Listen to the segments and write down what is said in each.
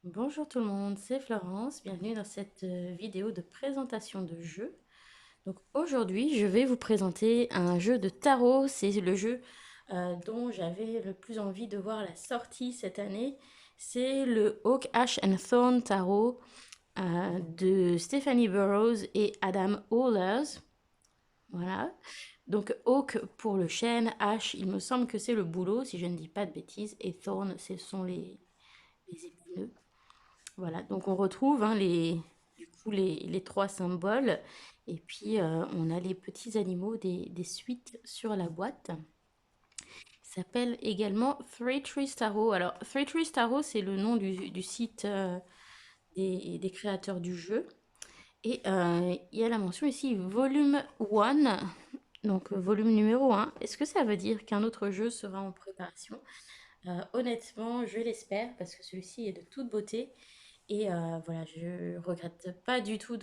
Bonjour tout le monde, c'est Florence, bienvenue dans cette vidéo de présentation de jeu. Donc aujourd'hui, je vais vous présenter un jeu de tarot, c'est le jeu dont j'avais le plus envie de voir la sortie cette année. C'est le Oak, Ash and Thorn Tarot de Stephanie Burrows et Adam Ohlers. Voilà. Donc Oak pour le chêne, Ash, il me semble que c'est le bouleau, si je ne dis pas de bêtises, et Thorn, ce sont les épineux. Voilà, donc on retrouve du coup, les trois symboles. Et puis on a les petits animaux des suites sur la boîte. Il s'appelle également Three Trees Tarot. Alors, Three Trees Tarot, c'est le nom du site des créateurs du jeu. Et il y a la mention ici, volume 1, donc volume numéro 1. Est-ce que ça veut dire qu'un autre jeu sera en préparation? Honnêtement, je l'espère parce que celui-ci est de toute beauté. Et voilà, je regrette pas du tout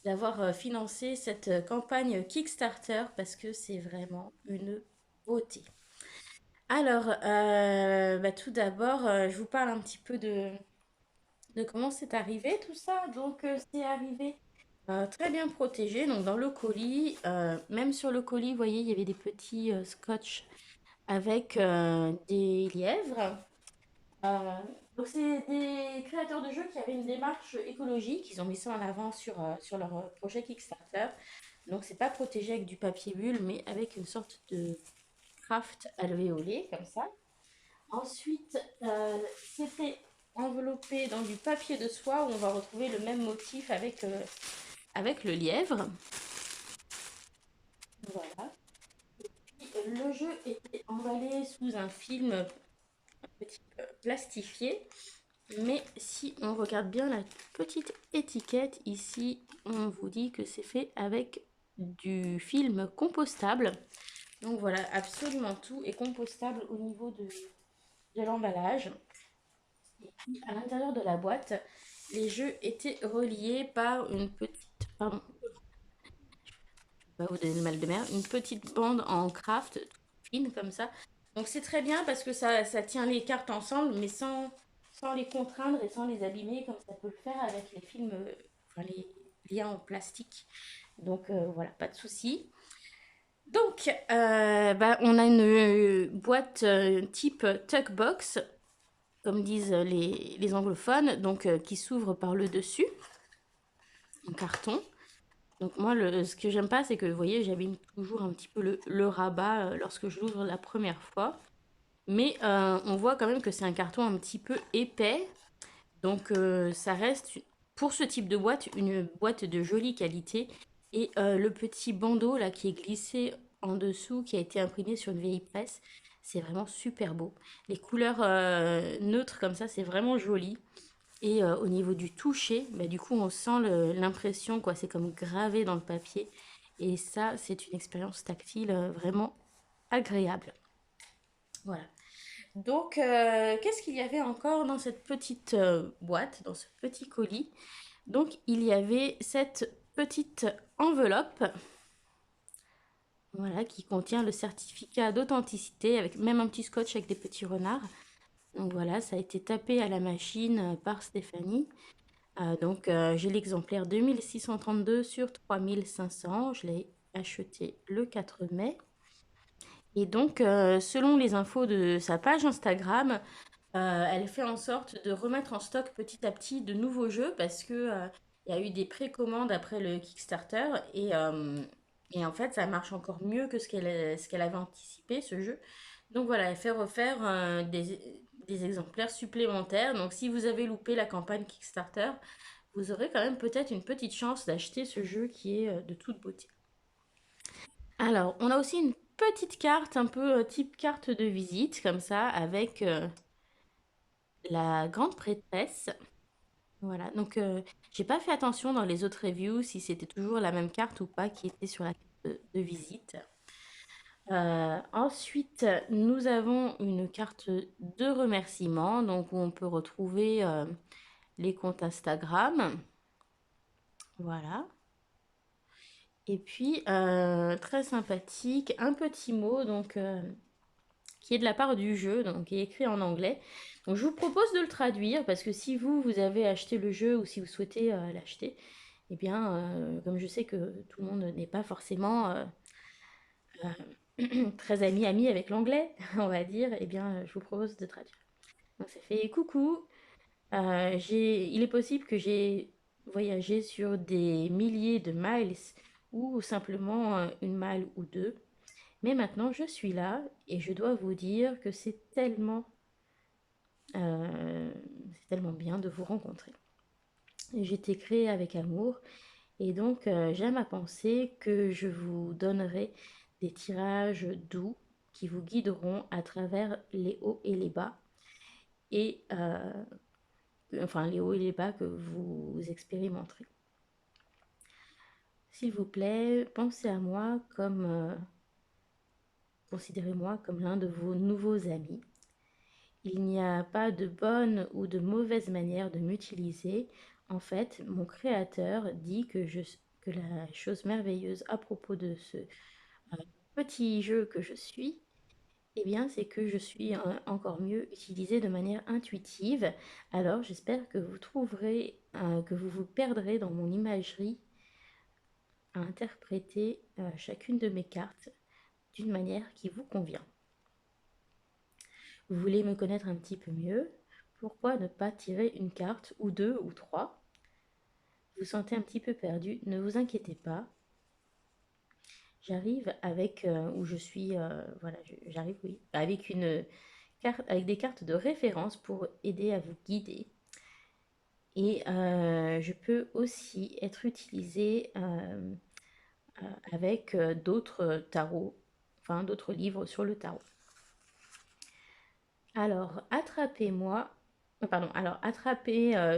d'avoir financé cette campagne Kickstarter parce que c'est vraiment une beauté. Alors, tout d'abord, je vous parle un petit peu de comment c'est arrivé tout ça. Donc, c'est arrivé très bien protégé. Donc, dans le colis, même sur le colis, vous voyez, il y avait des petits scotch avec des lièvres. Euh, donc c'est des créateurs de jeux qui avaient une démarche écologique. Ils ont mis ça en avant sur leur projet Kickstarter. Donc c'est pas protégé avec du papier bulle, mais avec une sorte de craft alvéolé comme ça. Ensuite, c'était enveloppé dans du papier de soie où on va retrouver le même motif avec le lièvre. Voilà. Le jeu était emballé sous un film un petit peu plastifié. Mais si on regarde bien la petite étiquette ici, on vous dit que c'est fait avec du film compostable. Donc voilà, absolument tout est compostable au niveau de l'emballage. Et puis à l'intérieur de la boîte, les jeux étaient reliés par une petite, pardon, je vais pas vous donner le mal de mer, une petite bande en craft toute fine comme ça. Donc c'est très bien parce que ça tient les cartes ensemble, mais sans les contraindre et sans les abîmer comme ça peut le faire avec les films, enfin les liens en plastique. Donc voilà, pas de souci. Donc on a une boîte type tuck box, comme disent les anglophones, donc qui s'ouvre par le dessus, en carton. Donc moi, ce que j'aime pas, c'est que, vous voyez, j'abîme toujours un petit peu le rabat lorsque je l'ouvre la première fois. Mais on voit quand même que c'est un carton un petit peu épais. Donc ça reste, pour ce type de boîte, une boîte de jolie qualité. Et le petit bandeau là qui est glissé en dessous, qui a été imprimé sur une vieille presse, c'est vraiment super beau. Les couleurs neutres comme ça, c'est vraiment joli. Et au niveau du toucher, bah, du coup, on sent l'impression, quoi. C'est comme gravé dans le papier. Et ça, c'est une expérience tactile vraiment agréable. Voilà. Donc, qu'est-ce qu'il y avait encore dans cette petite boîte, dans ce petit colis? Donc, il y avait cette petite enveloppe, voilà, qui contient le certificat d'authenticité, avec même un petit scotch avec des petits renards. Donc voilà, ça a été tapé à la machine par Stéphanie. J'ai l'exemplaire 2632 sur 3500. Je l'ai acheté le 4 mai. Et donc, selon les infos de sa page Instagram, elle fait en sorte de remettre en stock petit à petit de nouveaux jeux parce que il y a eu des précommandes après le Kickstarter et en fait, ça marche encore mieux que ce qu'elle avait anticipé, ce jeu. Donc voilà, elle fait refaire des exemplaires supplémentaires. Donc si vous avez loupé la campagne Kickstarter, vous aurez quand même peut-être une petite chance d'acheter ce jeu qui est de toute beauté. Alors, on a aussi une petite carte, un peu type carte de visite, comme ça, avec la grande prêtresse. Voilà, donc j'ai pas fait attention dans les autres reviews si c'était toujours la même carte ou pas qui était sur la carte de visite. Ensuite, nous avons une carte de remerciement, donc où on peut retrouver les comptes Instagram. Voilà. Et puis, très sympathique, un petit mot, donc qui est de la part du jeu, donc qui est écrit en anglais. Donc je vous propose de le traduire parce que si vous avez acheté le jeu ou si vous souhaitez l'acheter, eh bien, comme je sais que tout le monde n'est pas forcément très ami avec l'anglais, on va dire, eh bien, je vous propose de traduire. Donc ça fait coucou, il est possible que j'ai voyagé sur des milliers de miles ou simplement une mile ou deux. Mais maintenant, je suis là et je dois vous dire que c'est tellement bien de vous rencontrer. J'ai été créée avec amour et donc j'aime à penser que je vous donnerai des tirages doux qui vous guideront à travers les hauts et les bas et enfin les hauts et les bas que vous expérimenterez. S'il vous plaît, pensez à moi comme considérez-moi comme l'un de vos nouveaux amis. Il n'y a pas de bonne ou de mauvaise manière de m'utiliser. En fait, mon créateur dit que la chose merveilleuse à propos de ce petit jeu que je suis, eh bien, c'est que je suis encore mieux utilisée de manière intuitive. Alors, j'espère que vous trouverez, que vous vous perdrez dans mon imagerie à interpréter chacune de mes cartes d'une manière qui vous convient. Vous voulez me connaître un petit peu mieux? Pourquoi ne pas tirer une carte ou deux ou trois? Vous sentez un petit peu perdu? Ne vous inquiétez pas. J'arrive avec où je suis voilà, j'arrive oui, avec une carte avec des cartes de référence pour aider à vous guider. Et je peux aussi être utilisée avec d'autres tarots, enfin d'autres livres sur le tarot. Alors, attrapez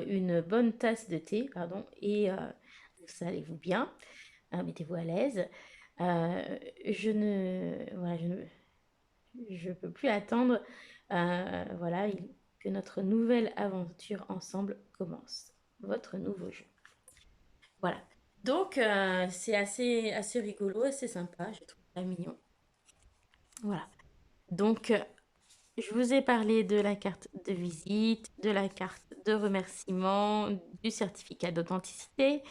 une bonne tasse de thé, pardon, et installez-vous bien, mettez-vous à l'aise. Voilà, je peux plus attendre, voilà, que notre nouvelle aventure ensemble commence, votre nouveau jeu. Voilà. Donc, c'est assez rigolo, assez sympa, je trouve ça mignon. Voilà. Donc, je vous ai parlé de la carte de visite, de la carte de remerciement, du certificat d'authenticité.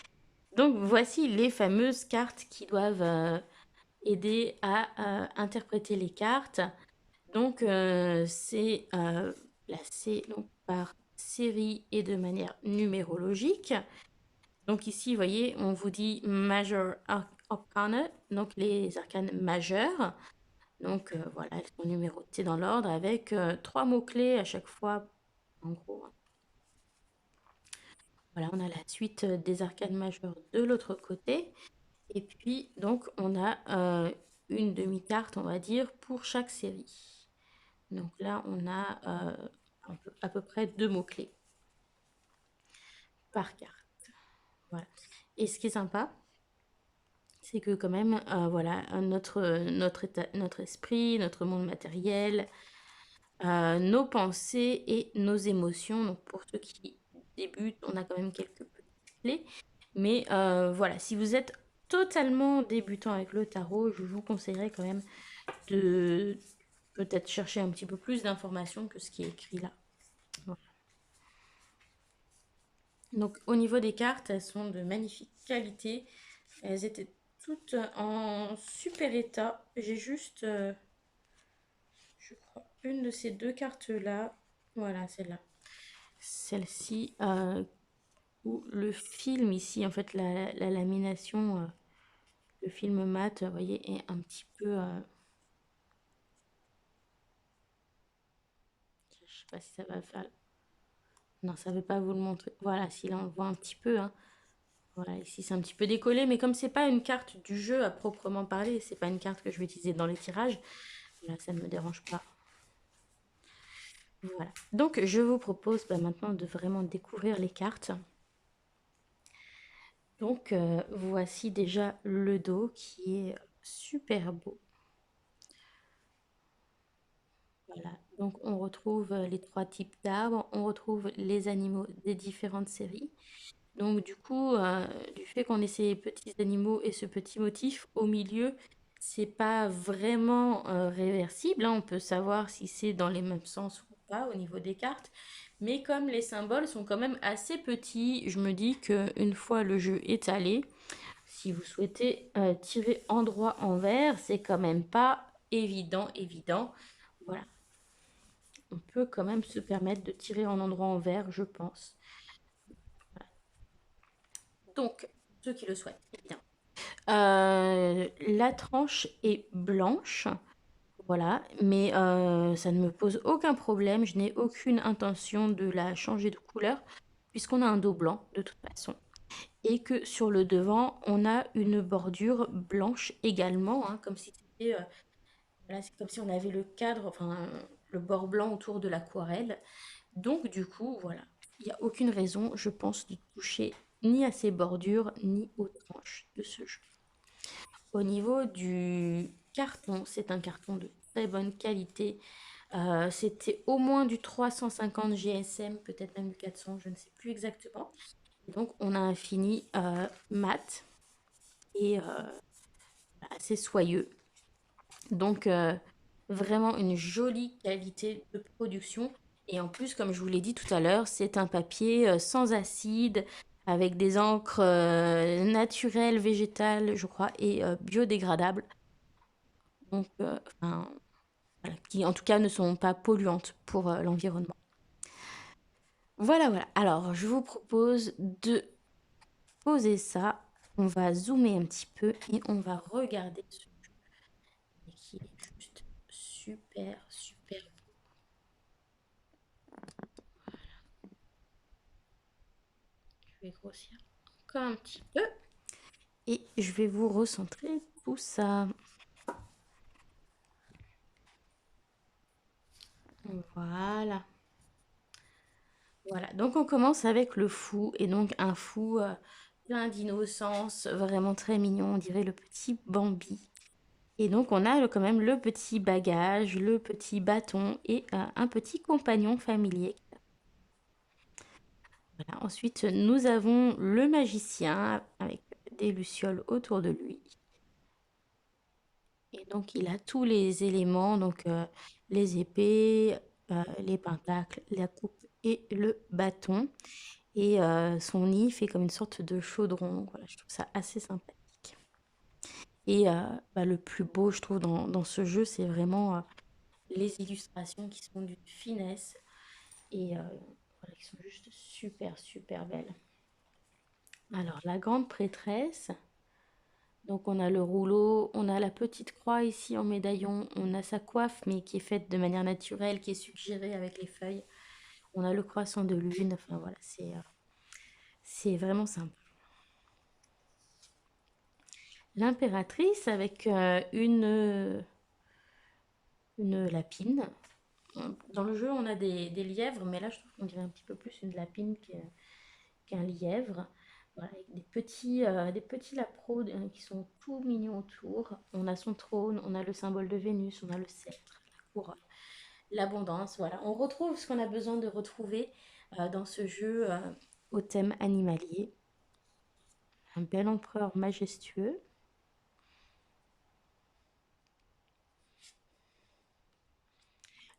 Donc voici les fameuses cartes qui doivent aider à interpréter les cartes. Donc c'est placé donc, par série et de manière numérologique. Donc ici, vous voyez, on vous dit Major Arcana, donc les arcanes majeures. Donc voilà, elles sont numérotées dans l'ordre avec trois mots-clés à chaque fois, en gros. Voilà, on a la suite des arcanes majeures de l'autre côté. Et puis, donc, on a une demi-carte, on va dire, pour chaque série. Donc là, on a à peu près deux mots-clés par carte. Voilà. Et ce qui est sympa, c'est que quand même, voilà, notre esprit, notre monde matériel, nos pensées et nos émotions. Donc pour ceux qui débutent, on a quand même quelques petites clés. Mais voilà, si vous êtes totalement débutant avec le tarot, je vous conseillerais quand même de peut-être chercher un petit peu plus d'informations que ce qui est écrit là. Voilà. Donc au niveau des cartes, elles sont de magnifique qualité. Elles étaient toutes en super état. J'ai juste, je crois, une de ces deux cartes-là. Voilà, celle-là. Celle-ci, où le film ici, en fait, la lamination, le film mat, vous voyez, est un petit peu... je sais pas si ça va faire... Non, ça ne veut pas vous le montrer. Voilà, si là on le voit un petit peu, hein. Voilà, ici c'est un petit peu décollé, mais comme c'est pas une carte du jeu à proprement parler, c'est pas une carte que je vais utiliser dans les tirages, là ça ne me dérange pas. Voilà. Donc je vous propose maintenant de vraiment découvrir les cartes. Donc voici déjà le dos qui est super beau. Voilà. Donc on retrouve les trois types d'arbres, on retrouve les animaux des différentes séries. Donc du coup, du fait qu'on ait ces petits animaux et ce petit motif au milieu, c'est pas vraiment réversible, hein. On peut savoir si c'est dans les mêmes sens ou pas au niveau des cartes. Mais comme les symboles sont quand même assez petits, je me dis qu'une fois le jeu étalé, si vous souhaitez tirer endroit envers, c'est quand même pas évident. Voilà, on peut quand même se permettre de tirer en endroit envers, je pense. Donc, ceux qui le souhaitent, évidemment. La tranche est blanche, voilà, mais ça ne me pose aucun problème. Je n'ai aucune intention de la changer de couleur, puisqu'on a un dos blanc de toute façon. Et que sur le devant, on a une bordure blanche également, hein, comme si c'était, voilà, c'est comme si on avait le cadre, enfin le bord blanc autour de l'aquarelle. Donc du coup, voilà, il n'y a aucune raison, je pense, de toucher ni à ces bordures, ni aux tranches de ce jeu. Au niveau du carton, c'est un carton de très bonne qualité. C'était au moins du 350 GSM, peut-être même du 400, je ne sais plus exactement. Donc on a un fini mat et assez soyeux. Donc vraiment une jolie qualité de production. Et en plus, comme je vous l'ai dit tout à l'heure, c'est un papier sans acide, avec des encres naturelles, végétales, je crois, et biodégradables. Donc, enfin, voilà, qui en tout cas ne sont pas polluantes pour l'environnement. Voilà. Alors, je vous propose de poser ça. On va zoomer un petit peu et on va regarder ce jeu qui est juste super. Je vais grossir encore un petit peu et je vais vous recentrer tout ça. Voilà. Voilà, donc on commence avec le fou, et donc un fou plein d'innocence, vraiment très mignon, on dirait le petit Bambi. Et donc on a quand même le petit bagage, le petit bâton et un petit compagnon familier. Voilà. Ensuite, nous avons le magicien avec des lucioles autour de lui. Et donc il a tous les éléments, donc les épées, les pentacles, la coupe et le bâton. Et son nid fait comme une sorte de chaudron. Voilà, je trouve ça assez sympathique. Et bah, le plus beau, je trouve, dans ce jeu, c'est vraiment les illustrations qui sont d'une finesse et voilà, qui sont juste super belles. Alors, la grande prêtresse. Donc, on a le rouleau, on a la petite croix ici en médaillon, on a sa coiffe, mais qui est faite de manière naturelle, qui est suggérée avec les feuilles. On a le croissant de lune. Enfin, voilà, c'est vraiment sympa. L'impératrice avec une lapine. Dans le jeu, on a des lièvres, mais là, je trouve qu'on dirait un petit peu plus une lapine qu'un lièvre. Voilà, avec des petits lapros qui sont tout mignons autour. On a son trône, on a le symbole de Vénus, on a le sceptre, la couronne, l'abondance. Voilà, on retrouve ce qu'on a besoin de retrouver dans ce jeu au thème animalier. Un bel empereur majestueux.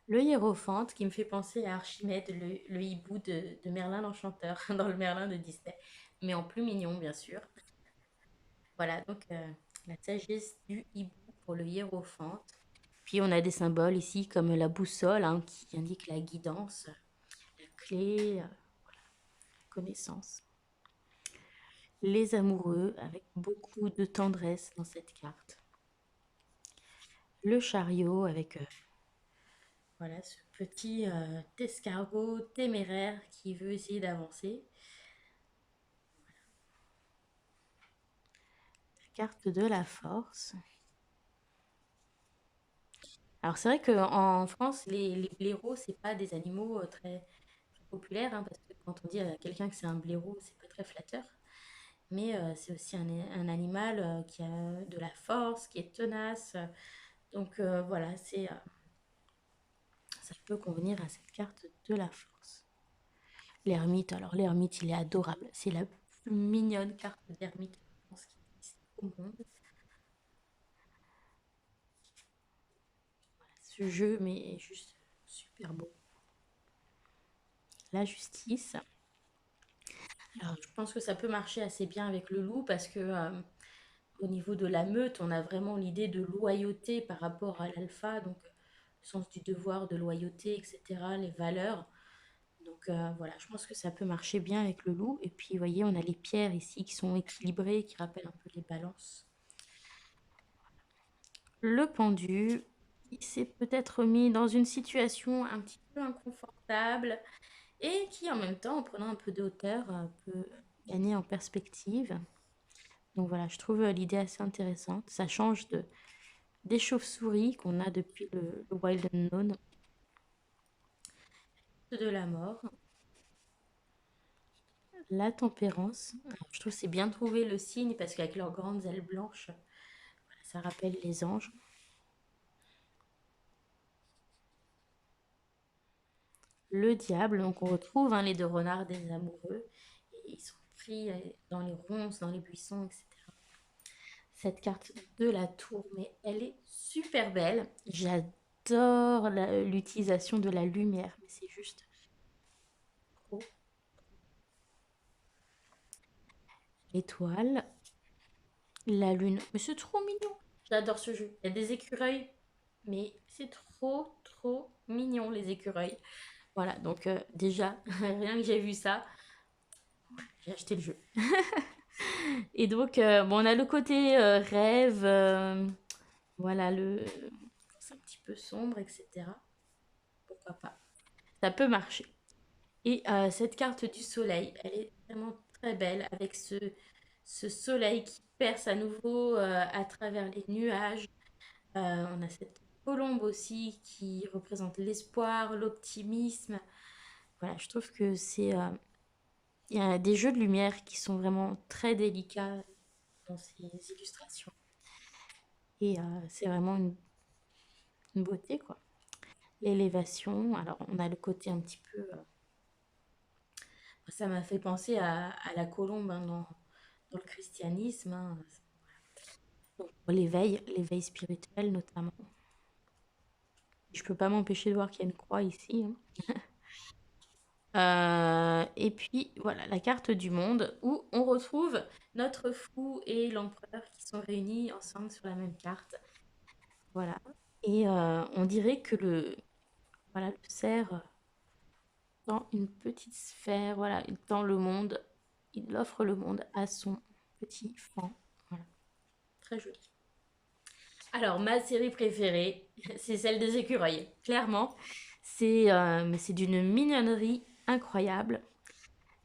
Le hiérophante qui me fait penser à Archimède, le hibou de Merlin l'Enchanteur, dans le Merlin de Disney, mais en plus mignon, bien sûr. Voilà, donc la sagesse du hibou pour le hiérophante. Puis on a des symboles ici comme la boussole hein, qui indique la guidance, la clé, la connaissance. Les amoureux avec beaucoup de tendresse dans cette carte. Le chariot avec voilà, ce petit escargot téméraire qui veut essayer d'avancer. Carte de la force. Alors c'est vrai qu'en France, les blaireaux, c'est pas des animaux très populaires, hein, parce que quand on dit à quelqu'un que c'est un blaireau, c'est pas très flatteur. Mais c'est aussi un animal qui a de la force, qui est tenace. Donc voilà, ça peut convenir à cette carte de la force. L'ermite, alors l'ermite, il est adorable. C'est la plus mignonne carte d'ermite, je pense, qui existe au monde. ce jeu, mais juste super beau. La justice. Alors, je pense que ça peut marcher assez bien avec le loup parce que au niveau de la meute, on a vraiment l'idée de loyauté par rapport à l'alpha, donc le sens du devoir, de loyauté, etc., les valeurs. Donc voilà, je pense que ça peut marcher bien avec le loup. Et puis, vous voyez, on a les pierres ici qui sont équilibrées, qui rappellent un peu les balances. Le pendu, il s'est peut-être mis dans une situation un petit peu inconfortable et qui, en même temps, en prenant un peu de hauteur, peut gagner en perspective. Donc voilà, je trouve l'idée assez intéressante. Ça change des chauves-souris qu'on a depuis le Wild Unknown. De la mort, la tempérance. Alors, je trouve que c'est bien trouvé le signe parce qu'avec leurs grandes ailes blanches, ça rappelle les anges. Le diable, donc on retrouve les deux renards des amoureux. Et ils sont pris dans les ronces, dans les buissons, etc. Cette carte de la tour, mais elle est super belle. J'adore l'utilisation de la lumière, mais c'est juste trop. L'étoile, la lune, mais c'est trop mignon. J'adore ce jeu. Il y a des écureuils, mais c'est trop, trop mignon les écureuils. Voilà, donc déjà, rien que j'ai vu ça, j'ai acheté le jeu. Et donc, bon, on a le côté rêve, voilà, c'est un petit peu sombre, etc. Pourquoi pas? Ça peut marcher. Et cette carte du soleil, elle est vraiment très belle avec ce soleil qui perce à nouveau à travers les nuages. On a cette colombe aussi qui représente l'espoir, l'optimisme. Voilà, je trouve que il y a des jeux de lumière qui sont vraiment très délicats dans ces illustrations. Et c'est vraiment une beauté, quoi. L'élévation, alors on a le côté un petit peu. Ça m'a fait penser à la colombe dans le christianisme. Donc, l'éveil spirituel notamment. Je peux pas m'empêcher de voir qu'il y a une croix ici. Et puis voilà, la carte du monde où on retrouve notre fou et l'empereur qui sont réunis ensemble sur la même carte. Voilà. Et on dirait que voilà, le cerf dans une petite sphère, voilà, dans le monde, il offre le monde à son petit fan. Voilà, très joli. Alors, ma série préférée, c'est celle des écureuils. Clairement, mais c'est d'une mignonnerie incroyable.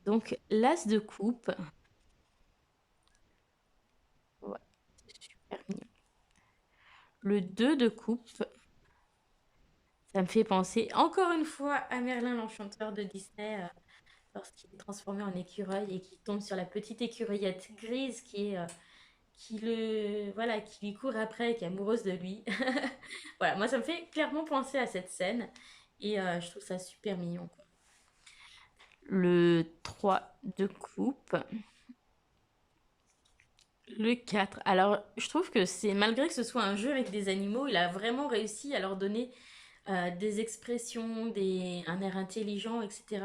Donc, l'as de coupe, ouais, c'est super mignon. Le 2 de coupe, ça me fait penser encore une fois à Merlin l'Enchanteur de Disney lorsqu'il est transformé en écureuil et qu'il tombe sur la petite écureuillette grise voilà, qui lui court après, qui est amoureuse de lui. Voilà, moi ça me fait clairement penser à cette scène et je trouve ça super mignon, quoi. Le 3 de coupe, le 4. Alors, je trouve que c'est malgré que ce soit un jeu avec des animaux, il a vraiment réussi à leur donner des expressions, un air intelligent, etc.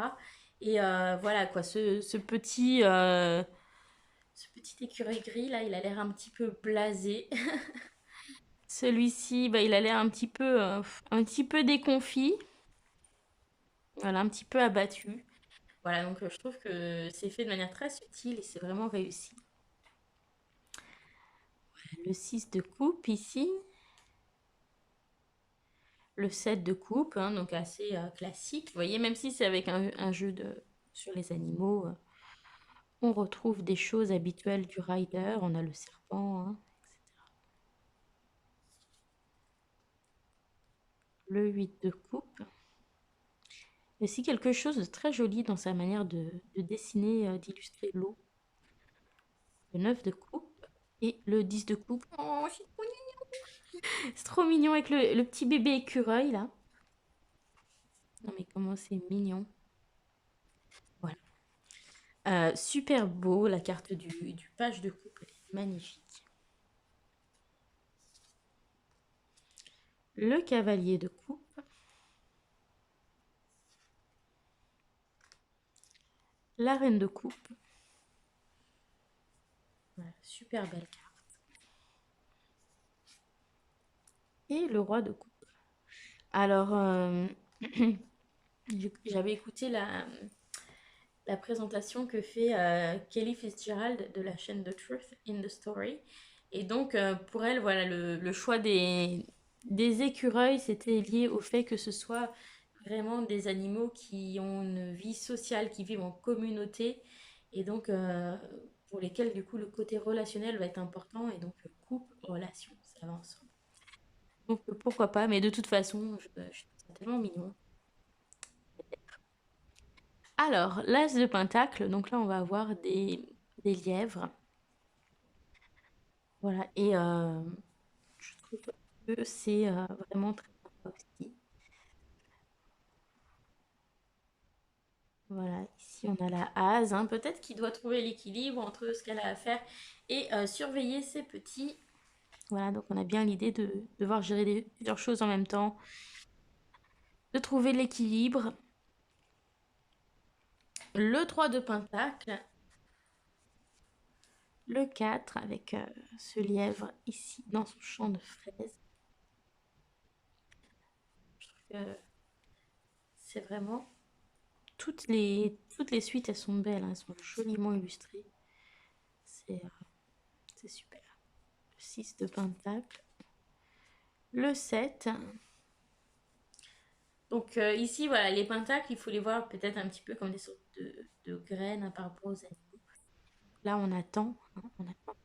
Et voilà quoi, ce petit écureuil gris là, il a l'air un petit peu blasé. Celui-ci, bah, il a l'air un petit peu déconfit, voilà, un petit peu abattu. Voilà, donc je trouve que c'est fait de manière très subtile et c'est vraiment réussi. Le 6 de coupe ici, le 7 de coupe, donc assez classique. Vous voyez, même si c'est avec un jeu sur les animaux, on retrouve des choses habituelles du rider. On a le serpent, etc. Le 8 de coupe. Il y a aussi quelque chose de très joli dans sa manière de dessiner, d'illustrer l'eau. Le 9 de coupe et le 10 de coupe. Oh, c'est trop mignon avec le petit bébé écureuil là. Non mais comment c'est mignon. Voilà. Super beau, la carte du page de coupe, elle est magnifique. le cavalier de coupe, la reine de coupe. Voilà, super belle carte. Et le roi de coupe. Alors, j'avais écouté la présentation que fait Kelly Fitzgerald de la chaîne The Truth in the Story. Et donc, pour elle, voilà, le choix des écureuils, c'était lié au fait que ce soit vraiment des animaux qui ont une vie sociale, qui vivent en communauté, et donc pour lesquels, du coup, le côté relationnel va être important, et donc couple, relation, ça va ensemble. Donc, pourquoi pas, mais de toute façon, je trouve ça tellement mignon. Alors, l'as de pentacle, donc là, on va avoir des lièvres. Voilà, et je trouve que c'est vraiment très sympa aussi. Voilà, ici on a la hase, hein. Peut-être qu'il doit trouver l'équilibre entre ce qu'elle a à faire et surveiller ses petits. Voilà, donc on a bien l'idée de devoir gérer plusieurs choses en même temps, de trouver l'équilibre. Le 3 de pentacle, le 4 avec ce lièvre ici dans son champ de fraises. Je trouve que c'est vraiment toutes les suites, elles sont belles, hein, elles sont joliment illustrées. C'est c'est super. Le 6 de pentacle. Le 7. Donc ici, voilà, les pentacles, il faut les voir peut-être un petit peu comme des sortes de graines, hein, par rapport aux animaux. Là, on attend, hein, on attend.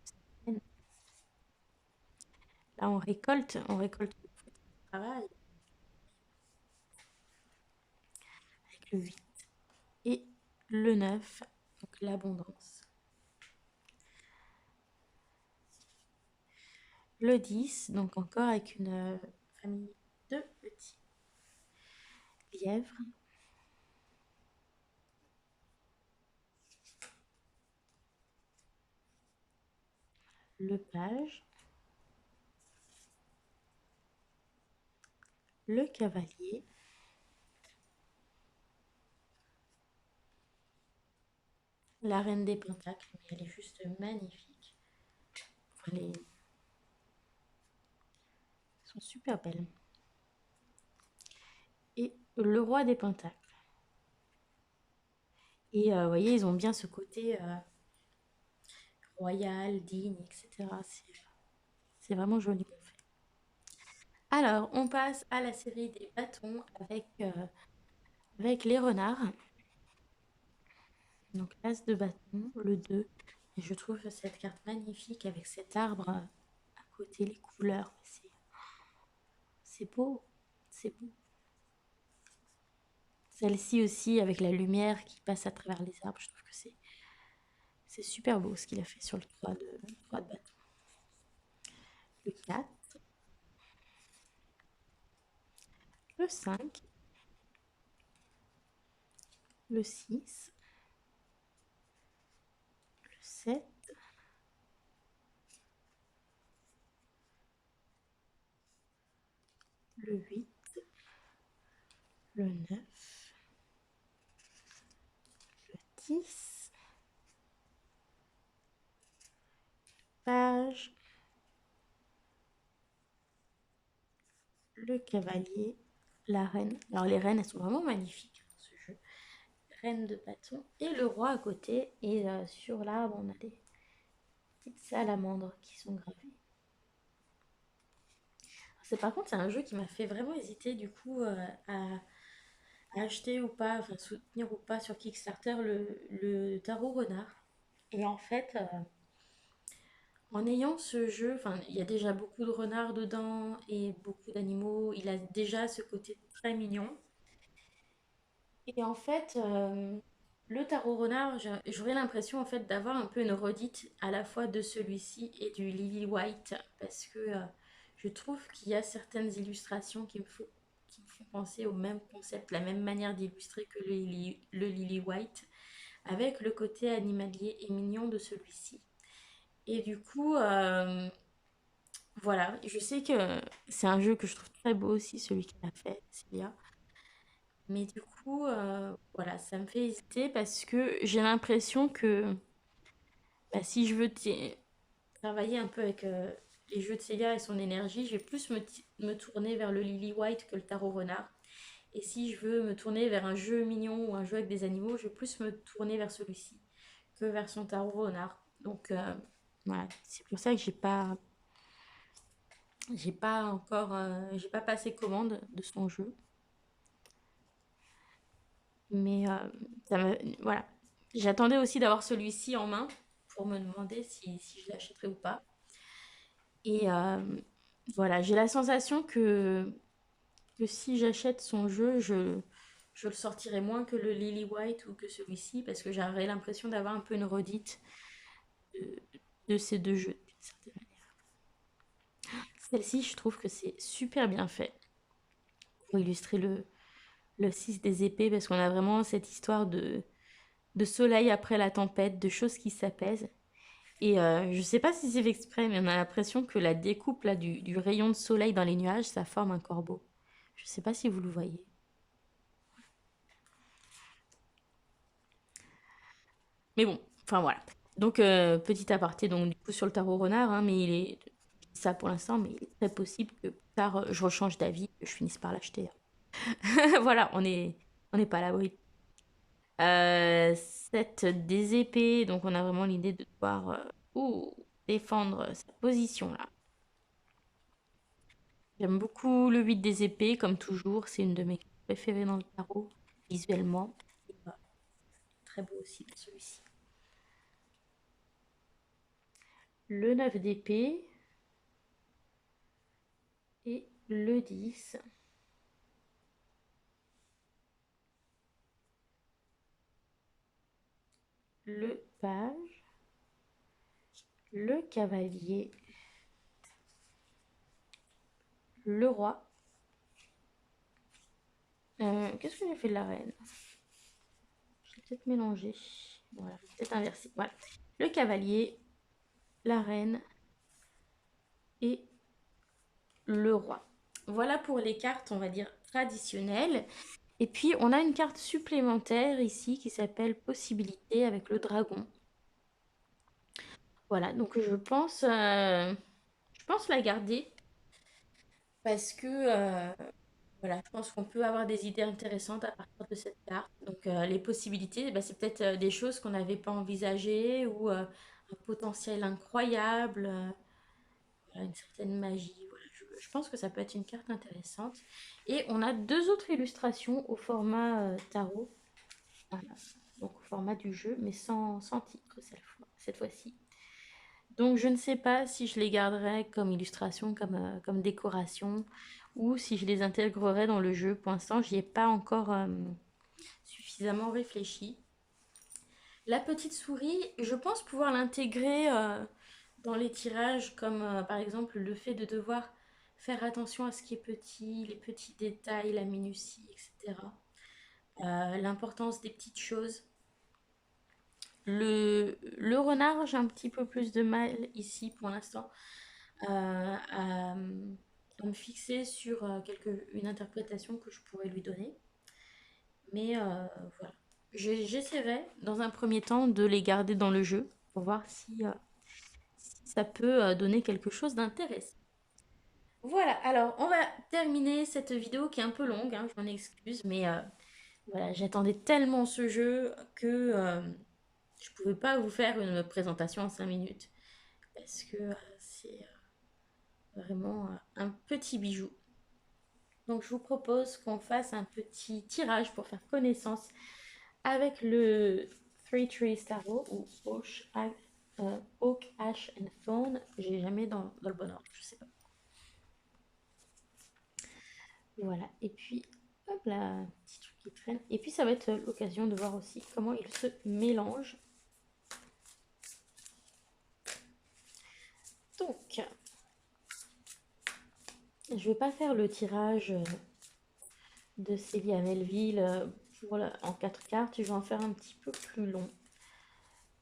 Là, on récolte le travail avec le 8 et le 9, donc l'abondance. Le 10, donc encore avec une famille de petits lièvres. Le page, le cavalier, la reine des pentacles, mais elle est juste magnifique. Elles sont super belles. Et le roi des pentacles. Et vous voyez, ils ont bien ce côté royal, digne, etc. C'est vraiment joli. Alors, on passe à la série des bâtons avec les renards. Donc, l'as de bâton, le 2. Et je trouve cette carte magnifique avec cet arbre à côté, les couleurs. C'est beau, c'est beau. Celle-ci aussi, avec la lumière qui passe à travers les arbres, je trouve que c'est super beau ce qu'il a fait sur le 3 de bâton. Le 4, le 5, le 6, le 7, le 8, le 9, le 10, page, le cavalier, la reine. Alors les reines, elles sont vraiment magnifiques dans ce jeu. Reine de bâton et le roi à côté. Et sur l'arbre, on a des petites salamandres qui sont gravées. Par contre, c'est un jeu qui m'a fait vraiment hésiter du coup à acheter ou pas, enfin soutenir ou pas sur Kickstarter le tarot renard. Et en fait, en ayant ce jeu, enfin, il y a déjà beaucoup de renards dedans et beaucoup d'animaux. Il a déjà ce côté très mignon. Et en fait, le tarot renard, j'aurais l'impression en fait d'avoir un peu une redite à la fois de celui-ci et du Lily White parce que je trouve qu'il y a certaines illustrations qui me font penser au même concept, la même manière d'illustrer que le Lily White, avec le côté animalier et mignon de celui-ci. Et du coup, Voilà, je sais que c'est un jeu que je trouve très beau aussi, celui qu'elle a fait, Célia. Mais du coup, voilà, ça me fait hésiter parce que j'ai l'impression que bah, si je veux travailler un peu avec les jeux de Célia et son énergie, je vais plus me tourner vers le Lily White que le Tarot Renard. Et si je veux me tourner vers un jeu mignon ou un jeu avec des animaux, je vais plus me tourner vers celui-ci que vers son Tarot Renard. Donc voilà, c'est pour ça que j'ai pas passé commande de son jeu. Mais voilà. J'attendais aussi d'avoir celui-ci en main pour me demander si je l'achèterais ou pas. Et voilà, j'ai la sensation que si j'achète son jeu, je le sortirai moins que le Lily White ou que celui-ci, parce que j'aurais l'impression d'avoir un peu une redite de, de ces deux jeux, d'une certaine manière. Celle-ci, je trouve que c'est super bien fait pour illustrer le 6 des épées, parce qu'on a vraiment cette histoire de soleil après la tempête, de choses qui s'apaisent. Et je sais pas si c'est fait exprès, mais on a l'impression que la découpe là, du rayon de soleil dans les nuages, ça forme un corbeau. Je sais pas si vous le voyez. Mais bon, enfin voilà. Donc, petit aparté, donc du coup sur le tarot renard, hein, mais il est ça pour l'instant, mais il est très possible que plus tard je rechange d'avis, que je finisse par l'acheter. Voilà, on n'est pas à l'abri. 7 des épées, donc on a vraiment l'idée de devoir défendre sa position là. J'aime beaucoup le 8 des épées, comme toujours, c'est une de mes préférées dans le tarot, visuellement. Et, très beau aussi celui-ci. Le 9 d'épée et le 10. Le page, le cavalier, le roi. Qu'est-ce que j'ai fait de la reine? J'ai peut-être mélangé. Voilà, peut-être inversé. Voilà. Le cavalier, la reine et le roi. Voilà pour les cartes, on va dire, traditionnelles. Et puis, on a une carte supplémentaire ici qui s'appelle Possibilité avec le dragon. Voilà, donc je pense la garder parce que voilà, je pense qu'on peut avoir des idées intéressantes à partir de cette carte. Donc les possibilités, bah, c'est peut-être des choses qu'on n'avait pas envisagées ou un potentiel incroyable, voilà, une certaine magie. Voilà, je pense que ça peut être une carte intéressante. Et on a deux autres illustrations au format tarot, voilà, donc au format du jeu, mais sans titre cette fois-ci. Donc je ne sais pas si je les garderai comme illustration, comme décoration, ou si je les intégrerai dans le jeu. Pour l'instant, j'y ai pas encore suffisamment réfléchi. La petite souris, je pense pouvoir l'intégrer dans les tirages, comme par exemple le fait de devoir faire attention à ce qui est petit, les petits détails, la minutie, etc. L'importance des petites choses. Le renard, j'ai un petit peu plus de mal ici pour l'instant à me fixer sur une interprétation que je pourrais lui donner. Mais voilà. J'essaierai dans un premier temps de les garder dans le jeu pour voir si ça peut donner quelque chose d'intéressant. Voilà, alors on va terminer cette vidéo qui est un peu longue, hein, je m'en excuse, mais voilà, j'attendais tellement ce jeu que je pouvais pas vous faire une présentation en 5 minutes parce que c'est vraiment un petit bijou. Donc je vous propose qu'on fasse un petit tirage pour faire connaissance avec le Three Trees Tarot ou Oak, Ash and Thorn. J'ai jamais dans le bon ordre, je sais pas. Voilà, et puis hop là, petit truc qui traîne. Et puis ça va être l'occasion de voir aussi comment ils se mélangent. Donc, je vais pas faire le tirage de Célia Melville en 4 cartes. Je vais en faire un petit peu plus long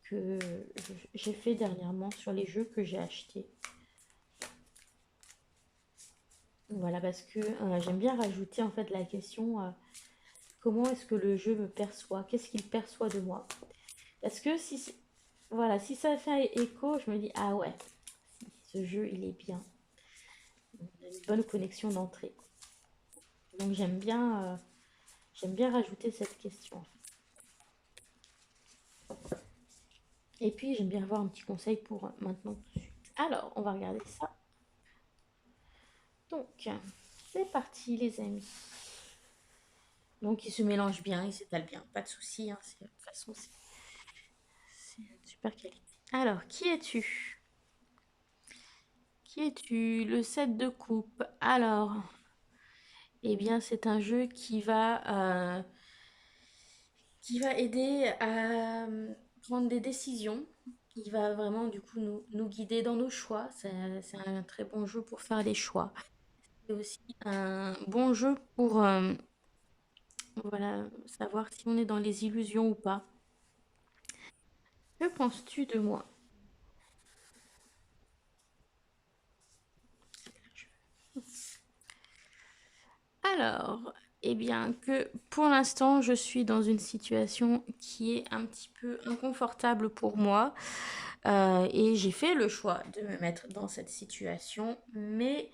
que j'ai fait dernièrement sur les jeux que j'ai achetés. Voilà, parce que j'aime bien rajouter en fait la question comment est-ce que le jeu me perçoit? Qu'est-ce qu'il perçoit de moi? Parce que voilà, si ça fait écho, je me dis ah ouais, ce jeu il est bien. On a une bonne connexion d'entrée. Donc j'aime bien rajouter cette question. Et puis j'aime bien avoir un petit conseil pour maintenant tout de suite. Alors, on va regarder ça. Donc, c'est parti les amis. Donc il se mélange bien, il s'étale bien, pas de souci. Hein, de toute façon, c'est une super qualité. Alors, qui es-tu? Qui es-tu? Le 7 de coupe. Alors, eh bien, c'est un jeu qui va aider à prendre des décisions. Il va vraiment, du coup, nous guider dans nos choix. C'est un très bon jeu pour faire des choix. C'est aussi un bon jeu pour voilà, savoir si on est dans les illusions ou pas. Que penses-tu de moi? Alors, eh bien que pour l'instant, je suis dans une situation qui est un petit peu inconfortable pour moi. Et j'ai fait le choix de me mettre dans cette situation. Mais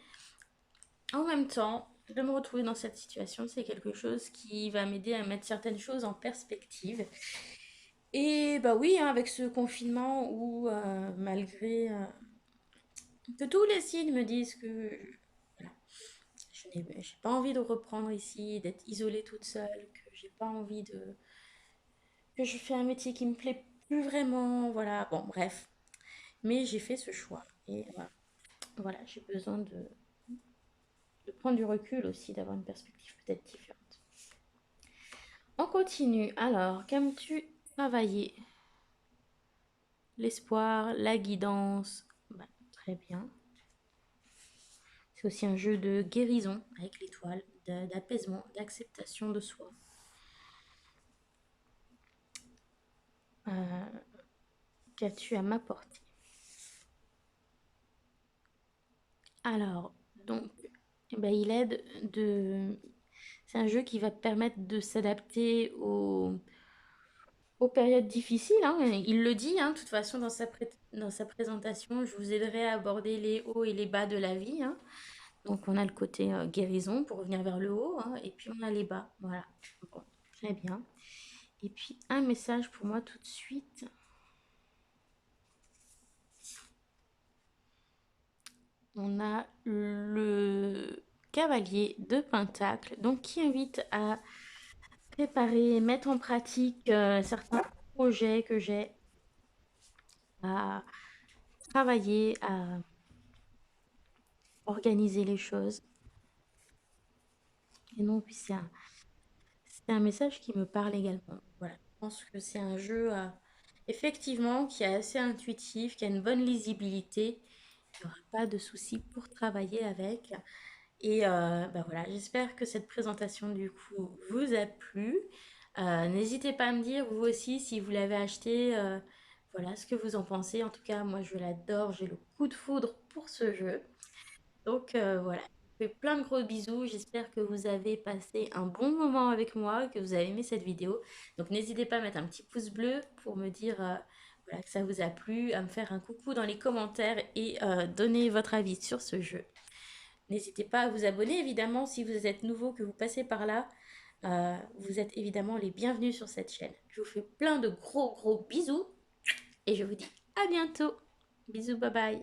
en même temps, de me retrouver dans cette situation, c'est quelque chose qui va m'aider à mettre certaines choses en perspective. Et bah oui, hein, avec ce confinement où malgré que tous les signes me disent que voilà, j'ai pas envie de reprendre ici, d'être isolée toute seule, que j'ai pas envie de... que je fais un métier qui me plaît plus vraiment, voilà, bon, bref. Mais j'ai fait ce choix et voilà, j'ai besoin de prendre du recul aussi, d'avoir une perspective peut-être différente. On continue. Alors, qu'aimes-tu travailler? L'espoir, la guidance, bah, très bien. C'est aussi un jeu de guérison avec l'étoile, d'apaisement, d'acceptation de soi. Euh, Qu'as-tu à m'apporter? Alors, donc, eh ben, il aide de... C'est un jeu qui va permettre de s'adapter aux périodes difficiles. Hein. Il le dit, hein, de toute façon, dans sa présentation, je vous aiderai à aborder les hauts et les bas de la vie. Hein. Donc, on a le côté guérison pour revenir vers le haut, hein, et puis on a les bas. Voilà. Bon, très bien. Et puis, un message pour moi tout de suite. On a le cavalier de Pentacle, donc qui invite à préparer, mettre en pratique certains projets que j'ai, à travailler, à organiser les choses. Et non, puis c'est un message qui me parle également. Voilà, je pense que c'est un jeu effectivement qui est assez intuitif, qui a une bonne lisibilité. Il n'y aura pas de souci pour travailler avec. Et bah voilà, j'espère que cette présentation du coup vous a plu. N'hésitez pas à me dire vous aussi si vous l'avez acheté, voilà ce que vous en pensez. En tout cas, moi je l'adore, j'ai le coup de foudre pour ce jeu. Donc voilà, je vous fais plein de gros bisous. J'espère que vous avez passé un bon moment avec moi, que vous avez aimé cette vidéo. Donc n'hésitez pas à mettre un petit pouce bleu pour me dire voilà, que ça vous a plu, à me faire un coucou dans les commentaires et donner votre avis sur ce jeu. N'hésitez pas à vous abonner, évidemment, si vous êtes nouveau, que vous passez par là. Vous êtes évidemment les bienvenus sur cette chaîne. Je vous fais plein de gros bisous et je vous dis à bientôt. Bisous, bye bye.